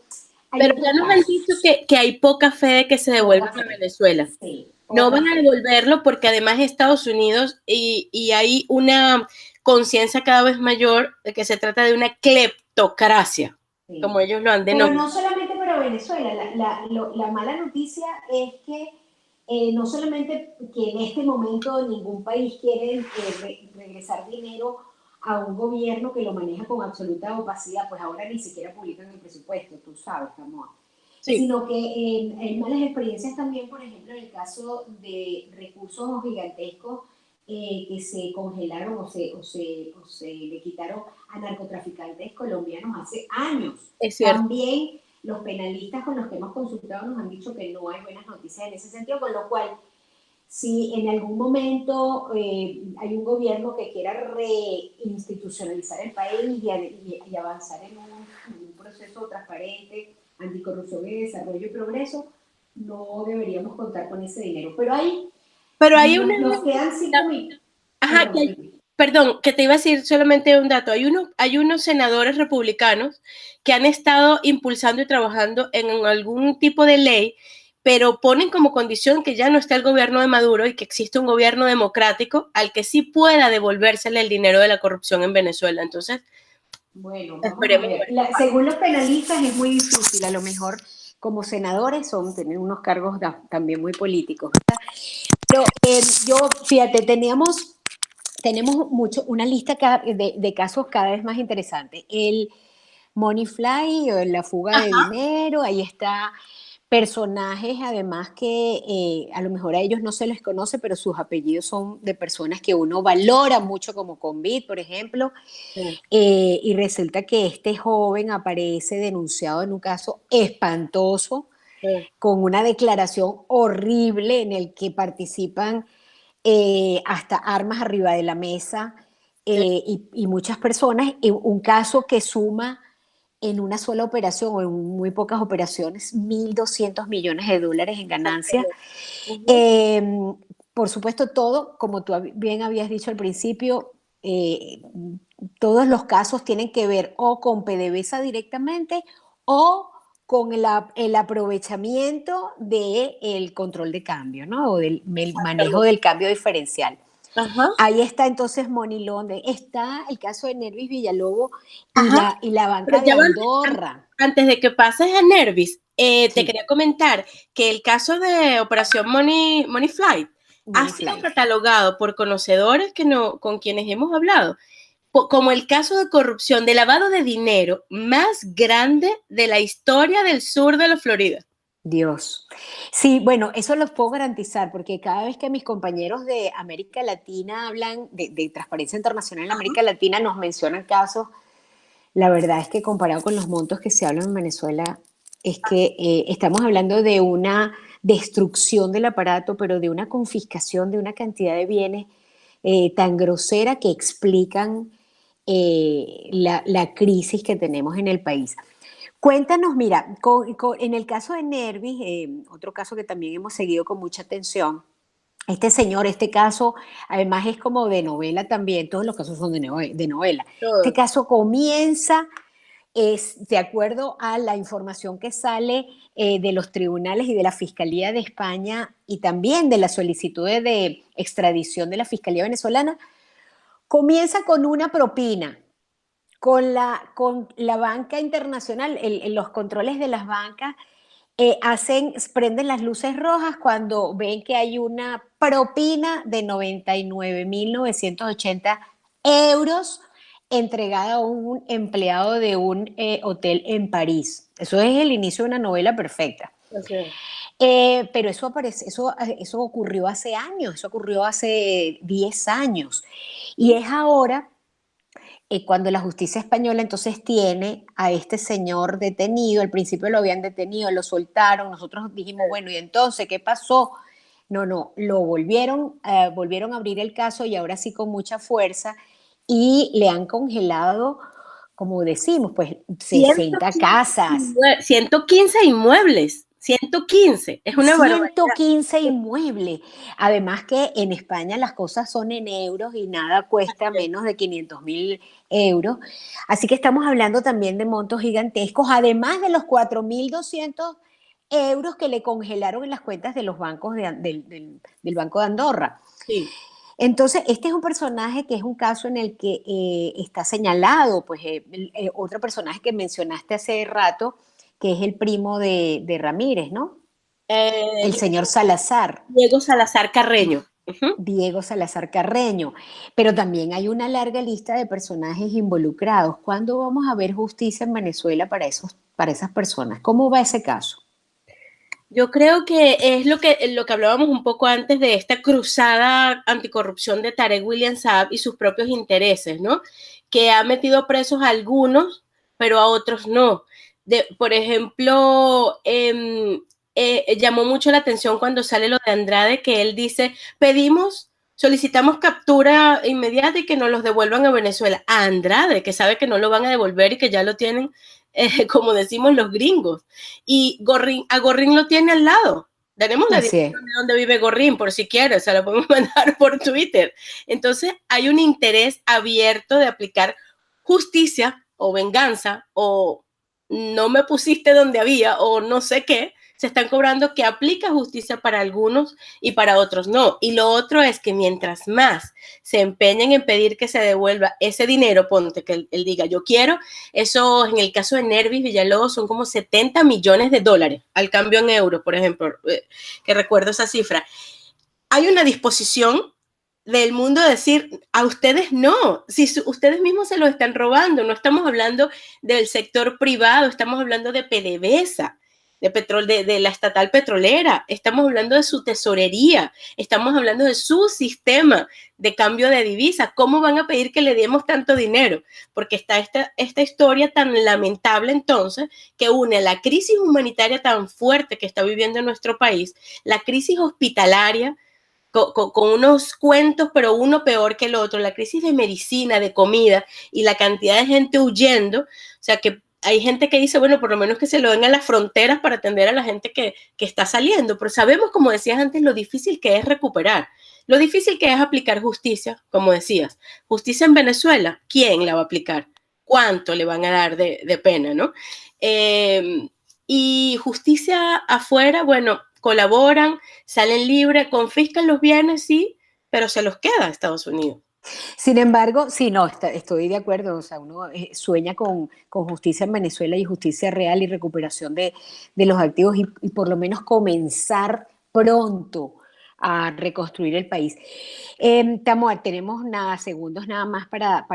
Speaker 2: ya nos han dicho que hay poca fe de que se devuelvan a Venezuela.
Speaker 1: Sí,
Speaker 2: no van a devolverlo porque además Estados Unidos y hay una conciencia cada vez mayor de que se trata de una cleptocracia, sí, como ellos lo han denominado.
Speaker 1: Pero no solamente para Venezuela, la mala noticia es que no solamente que en este momento ningún país quiere regresar dinero a un gobierno que lo maneja con absoluta opacidad, pues ahora ni siquiera publican el presupuesto, tú sabes, Camoa.
Speaker 2: Sí,
Speaker 1: Sino que hay malas experiencias también, por ejemplo, en el caso de recursos gigantescos que se congelaron o se le quitaron a narcotraficantes colombianos hace años.
Speaker 2: es cierto.
Speaker 1: También los penalistas con los que hemos consultado nos han dicho que no hay buenas noticias en ese sentido, con lo cual, si en algún momento hay un gobierno que quiera reinstitucionalizar el país y avanzar en un proceso transparente, anticorrupción y desarrollo y progreso, no deberíamos contar con ese dinero. Pero ahí
Speaker 2: Pero hay una...
Speaker 1: nos quedan 5.000.
Speaker 2: Ajá,
Speaker 1: Perdón,
Speaker 2: perdón, que te iba a decir solamente un dato. Hay unos senadores republicanos que han estado impulsando y trabajando en algún tipo de ley, pero ponen como condición que ya no está el gobierno de Maduro y que existe un gobierno democrático al que sí pueda devolvérsele el dinero de la corrupción en Venezuela. Entonces,
Speaker 1: bueno, vamos a
Speaker 2: esperemos.
Speaker 1: ver. Según los penalistas es muy difícil, a lo mejor como senadores tienen unos cargos también muy políticos, ¿verdad? Pero yo, fíjate, tenemos una lista de casos cada vez más interesantes. El Money Fly, o la fuga de
Speaker 2: Ajá,
Speaker 1: dinero, ahí está personajes además que a lo mejor a ellos no se les conoce, pero sus apellidos son de personas que uno valora mucho, como Convit, por ejemplo,
Speaker 2: sí,
Speaker 1: y resulta que este joven aparece denunciado en un caso espantoso,
Speaker 2: sí,
Speaker 1: con una declaración horrible en el que participan hasta armas arriba de la mesa
Speaker 2: sí,
Speaker 1: y muchas personas, un caso que suma en una sola operación o en muy pocas operaciones 1.200 millones de dólares en ganancia.
Speaker 2: exactamente. Ujú.
Speaker 1: Eh, por supuesto, todo, como tú bien habías dicho al principio, eh, todos los casos tienen que ver o con PDVSA directamente o con el aprovechamiento del control de cambio, ¿no? O del manejo
Speaker 2: Exactamente.
Speaker 1: del cambio diferencial.
Speaker 2: Ajá,
Speaker 1: Ahí está entonces Money Laundering, está el caso de Nervis Villalobos y
Speaker 2: ajá.
Speaker 1: la
Speaker 2: Pero
Speaker 1: banca de
Speaker 2: ya va,
Speaker 1: Andorra.
Speaker 2: antes de que pases a Nervis, te
Speaker 1: Sí,
Speaker 2: quería comentar que el caso de Operación Money Flight ha
Speaker 1: Money
Speaker 2: sido
Speaker 1: Flight.
Speaker 2: catalogado por conocedores que no, con quienes hemos hablado como el caso de corrupción, de lavado de dinero más grande de la historia del sur de la Florida.
Speaker 1: Dios. Sí, bueno, eso los puedo garantizar porque cada vez que mis compañeros de América Latina hablan de transparencia internacional en
Speaker 2: Ajá.
Speaker 1: América Latina, nos mencionan casos. La verdad es que comparado con los montos que se hablan en Venezuela, es que estamos hablando de una destrucción del aparato, pero de una confiscación de una cantidad de bienes tan grosera que explican la crisis que tenemos en el país. Cuéntanos, mira, en el caso de Nervis, otro caso que también hemos seguido con mucha atención, este señor, este caso, además es como de novela también, todos los casos son de novela. Este
Speaker 2: Todo.
Speaker 1: caso comienza, es de acuerdo a la información que sale de los tribunales y de la Fiscalía de España y también de las solicitudes de extradición de la Fiscalía venezolana, comienza con una propina con la banca internacional, los controles de las bancas prenden las luces rojas cuando ven que hay una propina de 99.980 euros entregada a un empleado de un hotel en París. Eso es el inicio de una novela perfecta.
Speaker 2: O sea,
Speaker 1: Pero eso ocurrió hace años, eso ocurrió hace 10 años. Y es ahora cuando la justicia española entonces tiene a este señor detenido, al principio lo habían detenido, lo soltaron, nosotros dijimos, bueno, ¿y entonces qué pasó? No, no, volvieron a abrir el caso y ahora sí con mucha fuerza y le han congelado, como decimos, pues 60 casas,
Speaker 2: 115 inmuebles, 115, es una barbaridad.
Speaker 1: 115 inmuebles. Además que en España las cosas son en euros y nada cuesta menos de 500.000 euros. Así que estamos hablando también de montos gigantescos, además de los 4.200 euros que le congelaron en las cuentas de los bancos del Banco de Andorra.
Speaker 2: Sí.
Speaker 1: Entonces, este es un personaje que es un caso en el que está señalado, pues otro personaje que mencionaste hace rato, que es el primo de Ramírez, ¿no? El
Speaker 2: Eh,
Speaker 1: señor Salazar.
Speaker 2: Diego Salazar Carreño. Ujú.
Speaker 1: Diego Salazar Carreño, pero también hay una larga lista de personajes involucrados. ¿Cuándo vamos a ver justicia en Venezuela para esas personas? ¿Cómo va ese caso?
Speaker 2: Yo creo que es lo que hablábamos un poco antes de esta cruzada anticorrupción de Tarek William Saab y sus propios intereses, ¿no? Que ha metido presos a algunos, pero a otros no. Por ejemplo, llamó mucho la atención cuando sale lo de Andrade, que él dice, solicitamos captura inmediata y que nos los devuelvan a Venezuela. A Andrade, que sabe que no lo van a devolver y que ya lo tienen, como decimos los gringos. Y a Gorrín lo tiene al lado. Tenemos la
Speaker 1: Así es.
Speaker 2: dirección de donde vive Gorrín, por si quieres, se la podemos mandar por Twitter. Entonces, hay un interés abierto de aplicar justicia o venganza o no me pusiste donde había o no sé qué. Se están cobrando que aplica justicia para algunos y para otros no. Y lo otro es que mientras más se empeñen en pedir que se devuelva ese dinero, ponte que él diga yo quiero, eso en el caso de Nervis Villalobos son como 70 millones de dólares al cambio en euros, por ejemplo, que recuerdo esa cifra. Hay una disposición del mundo de decir a ustedes no, si ustedes mismos se lo están robando, no estamos hablando del sector privado, estamos hablando de PDVSA, de la estatal petrolera, estamos hablando de su tesorería, estamos hablando de su sistema de cambio de divisa. ¿Cómo van a pedir que le demos tanto dinero? Porque está esta historia tan lamentable entonces que une la crisis humanitaria tan fuerte que está viviendo nuestro país, la crisis hospitalaria, con unos cuentos, pero uno peor que el otro, la crisis de medicina, de comida y la cantidad de gente huyendo, o sea que hay gente que dice, bueno, por lo menos que se lo den a las fronteras para atender a la gente que está saliendo, pero sabemos, como decías antes, lo difícil que es recuperar, lo difícil que es aplicar justicia, como decías, justicia en Venezuela, ¿quién la va a aplicar? ¿Cuánto le van a dar de pena, no? Y justicia afuera, bueno, colaboran, salen libres, confiscan los bienes, sí, pero se los queda a Estados Unidos.
Speaker 1: Sin embargo, sí, no, estoy de acuerdo. O sea, uno sueña con justicia en Venezuela y justicia real y recuperación de los activos y por lo menos comenzar pronto a reconstruir el país. Tamoa, tenemos nada, segundos nada más para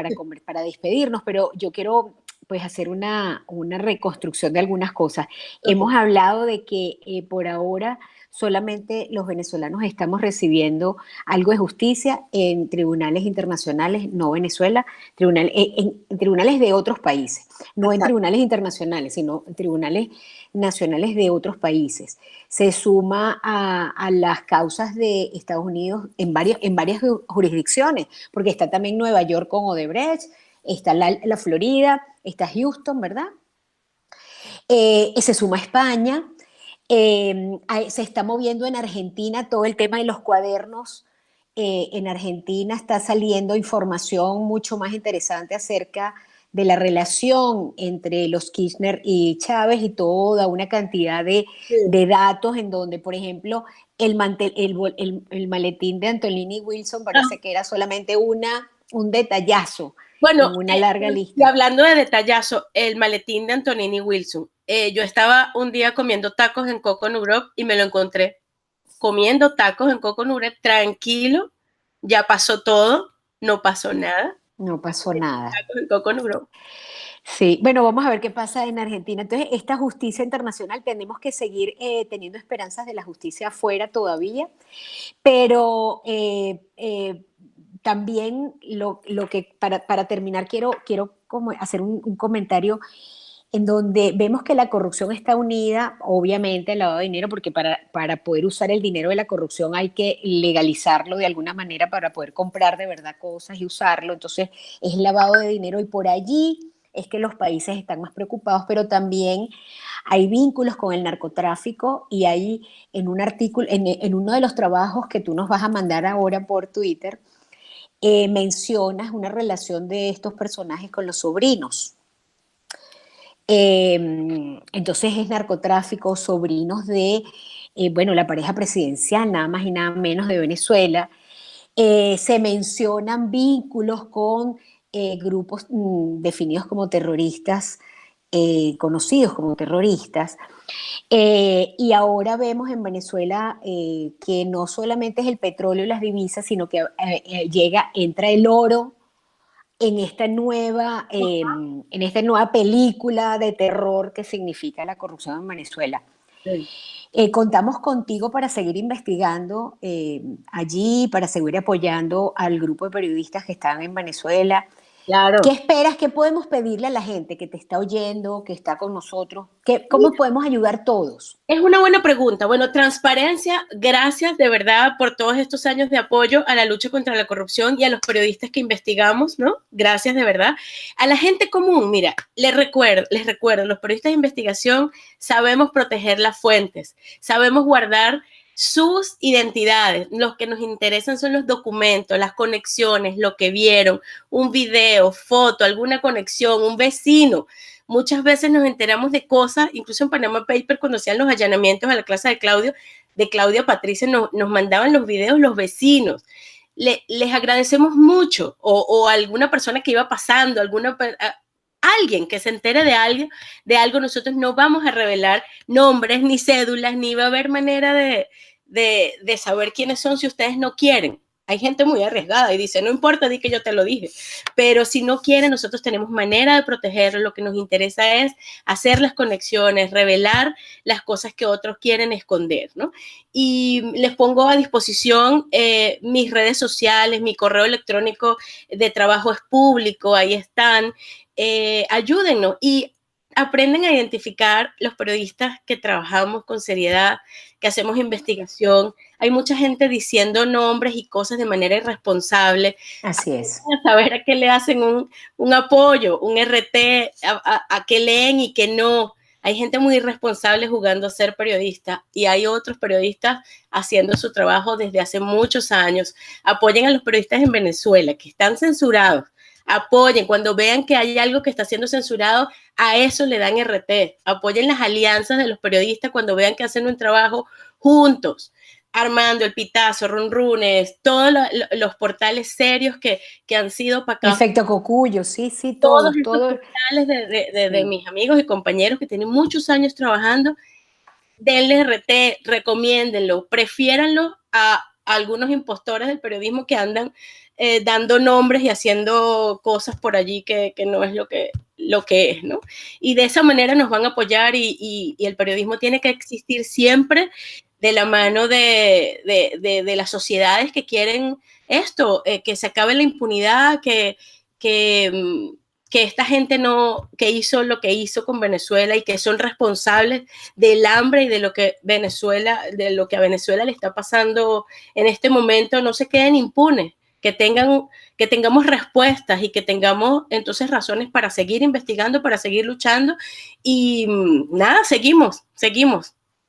Speaker 1: despedirnos, pero yo quiero pues hacer una reconstrucción de algunas cosas.
Speaker 2: Okay.
Speaker 1: Hemos hablado de que por ahora solamente los venezolanos estamos recibiendo algo de justicia en tribunales internacionales, no Venezuela, en tribunales de otros países, no en
Speaker 2: Exacto.
Speaker 1: tribunales internacionales, sino en tribunales nacionales de otros países. Se suma a las causas de Estados Unidos en varias jurisdicciones, porque está también Nueva York con Odebrecht, está la Florida, está Houston, ¿verdad? Se suma España, se está moviendo en Argentina todo el tema de los cuadernos. En Argentina está saliendo información mucho más interesante acerca de la relación entre los Kirchner y Chávez y toda una cantidad
Speaker 2: Sí.
Speaker 1: de datos en donde, por ejemplo, el maletín de Antolini Wilson
Speaker 2: Ah,
Speaker 1: parece que era solamente un detallazo
Speaker 2: bueno,
Speaker 1: en una larga
Speaker 2: y
Speaker 1: lista.
Speaker 2: hablando de detallazo, el maletín de Antonini Wilson. Yo estaba un día comiendo tacos en Coco Europe y me lo encontré comiendo tacos en Coco Europe, tranquilo, ya pasó todo, no pasó nada.
Speaker 1: No pasó nada.
Speaker 2: Tacos en Coco Europe.
Speaker 1: Sí, bueno, vamos a ver qué pasa en Argentina. Entonces, esta justicia internacional, tenemos que seguir teniendo esperanzas de la justicia afuera todavía, pero también lo que, para terminar, quiero como hacer un comentario en donde vemos que la corrupción está unida, obviamente, al lavado de dinero, porque para poder usar el dinero de la corrupción hay que legalizarlo de alguna manera para poder comprar de verdad cosas y usarlo. Entonces, es lavado de dinero y por allí es que los países están más preocupados, pero también hay vínculos con el narcotráfico y hay en un artículo, en uno de los trabajos que tú nos vas a mandar ahora por Twitter, mencionas una relación de estos personajes con los sobrinos. Entonces es narcotráfico, sobrinos de, bueno, la pareja presidencial, nada más y nada menos de Venezuela. Se mencionan vínculos con grupos definidos como terroristas conocidos como terroristas. Y ahora vemos en Venezuela que no solamente es el petróleo y las divisas, sino que entra el oro en esta nueva película de terror que significa la corrupción en Venezuela.
Speaker 2: Sí.
Speaker 1: Contamos contigo para seguir investigando allí, para seguir apoyando al grupo de periodistas que están en Venezuela.
Speaker 2: Claro.
Speaker 1: ¿Qué esperas? ¿Qué podemos pedirle a la gente que te está oyendo, que está con nosotros? ¿Cómo podemos ayudar todos?
Speaker 2: Es una buena pregunta. Bueno, transparencia, gracias de verdad por todos estos años de apoyo a la lucha contra la corrupción y a los periodistas que investigamos, ¿no? Gracias de verdad. A la gente común, mira, les recuerdo, los periodistas de investigación sabemos proteger las fuentes, sabemos guardar sus identidades. Los que nos interesan son los documentos, las conexiones, lo que vieron, un video, foto, alguna conexión, un vecino. Muchas veces nos enteramos de cosas, incluso en Panama Papers, cuando hacían los allanamientos a la casa de Claudia Patricia, nos mandaban los videos los vecinos. Les agradecemos mucho, o alguna persona que iba pasando, alguien que se entere de algo, nosotros no vamos a revelar nombres ni cédulas, ni va a haber manera de saber quiénes son si ustedes no quieren. Hay gente muy arriesgada y dice, no importa, di que yo te lo dije. Pero si no quieren, nosotros tenemos manera de protegerlo. Lo que nos interesa es hacer las conexiones, revelar las cosas que otros quieren esconder, ¿no? Y les pongo a disposición mis redes sociales, mi correo electrónico de trabajo es público, ahí están. Ayúdennos y aprenden a identificar los periodistas que trabajamos con seriedad, que hacemos investigación. Hay mucha gente diciendo nombres y cosas de manera irresponsable.
Speaker 1: Así es.
Speaker 2: A saber a qué le hacen un apoyo, un RT, a qué leen y qué no. Hay gente muy irresponsable jugando a ser periodista y hay otros periodistas haciendo su trabajo desde hace muchos años. Apoyen a los periodistas en Venezuela que están censurados. Apoyen, cuando vean que hay algo que está siendo censurado, a eso le dan RT. Apoyen las alianzas de los periodistas cuando vean que hacen un trabajo juntos. Armando, El Pitazo, Runrunes, todos los portales serios que han sido opacados.
Speaker 1: Efecto Cocuyo, sí,
Speaker 2: Todos estos
Speaker 1: todo.
Speaker 2: portales de mis amigos y compañeros que tienen muchos años trabajando, denle RT, recomiéndenlo, prefiéranlo a algunos impostores del periodismo que andan dando nombres y haciendo cosas por allí que no es lo que es, ¿no? Y de esa manera nos van a apoyar y el periodismo tiene que existir siempre de la mano de las sociedades que quieren esto, que se acabe la impunidad, que esta gente que hizo lo que hizo con Venezuela y que son responsables del hambre y de lo que a Venezuela le está pasando en este momento, no se queden impunes, que tengamos respuestas y que tengamos entonces razones para seguir investigando, para seguir luchando y nada, seguimos.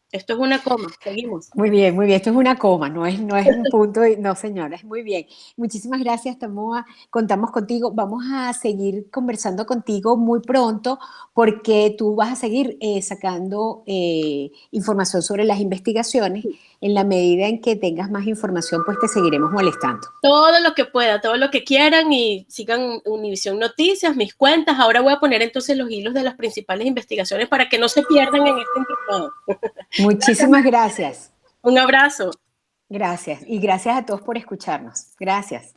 Speaker 2: Esto es una coma, seguimos.
Speaker 1: Muy bien, esto es una coma, no es un punto, no señora, es muy bien. Muchísimas gracias, Tamoa, contamos contigo, vamos a seguir conversando contigo muy pronto porque tú vas a seguir sacando información sobre las investigaciones. En la medida en que tengas más información, pues te seguiremos molestando.
Speaker 2: Todo lo que pueda, todo lo que quieran y sigan Univisión Noticias, mis cuentas. Ahora voy a poner entonces los hilos de las principales investigaciones para que no se pierdan en este internado.
Speaker 1: Muchísimas gracias.
Speaker 2: Un abrazo.
Speaker 1: Gracias. Y gracias a todos por escucharnos. Gracias.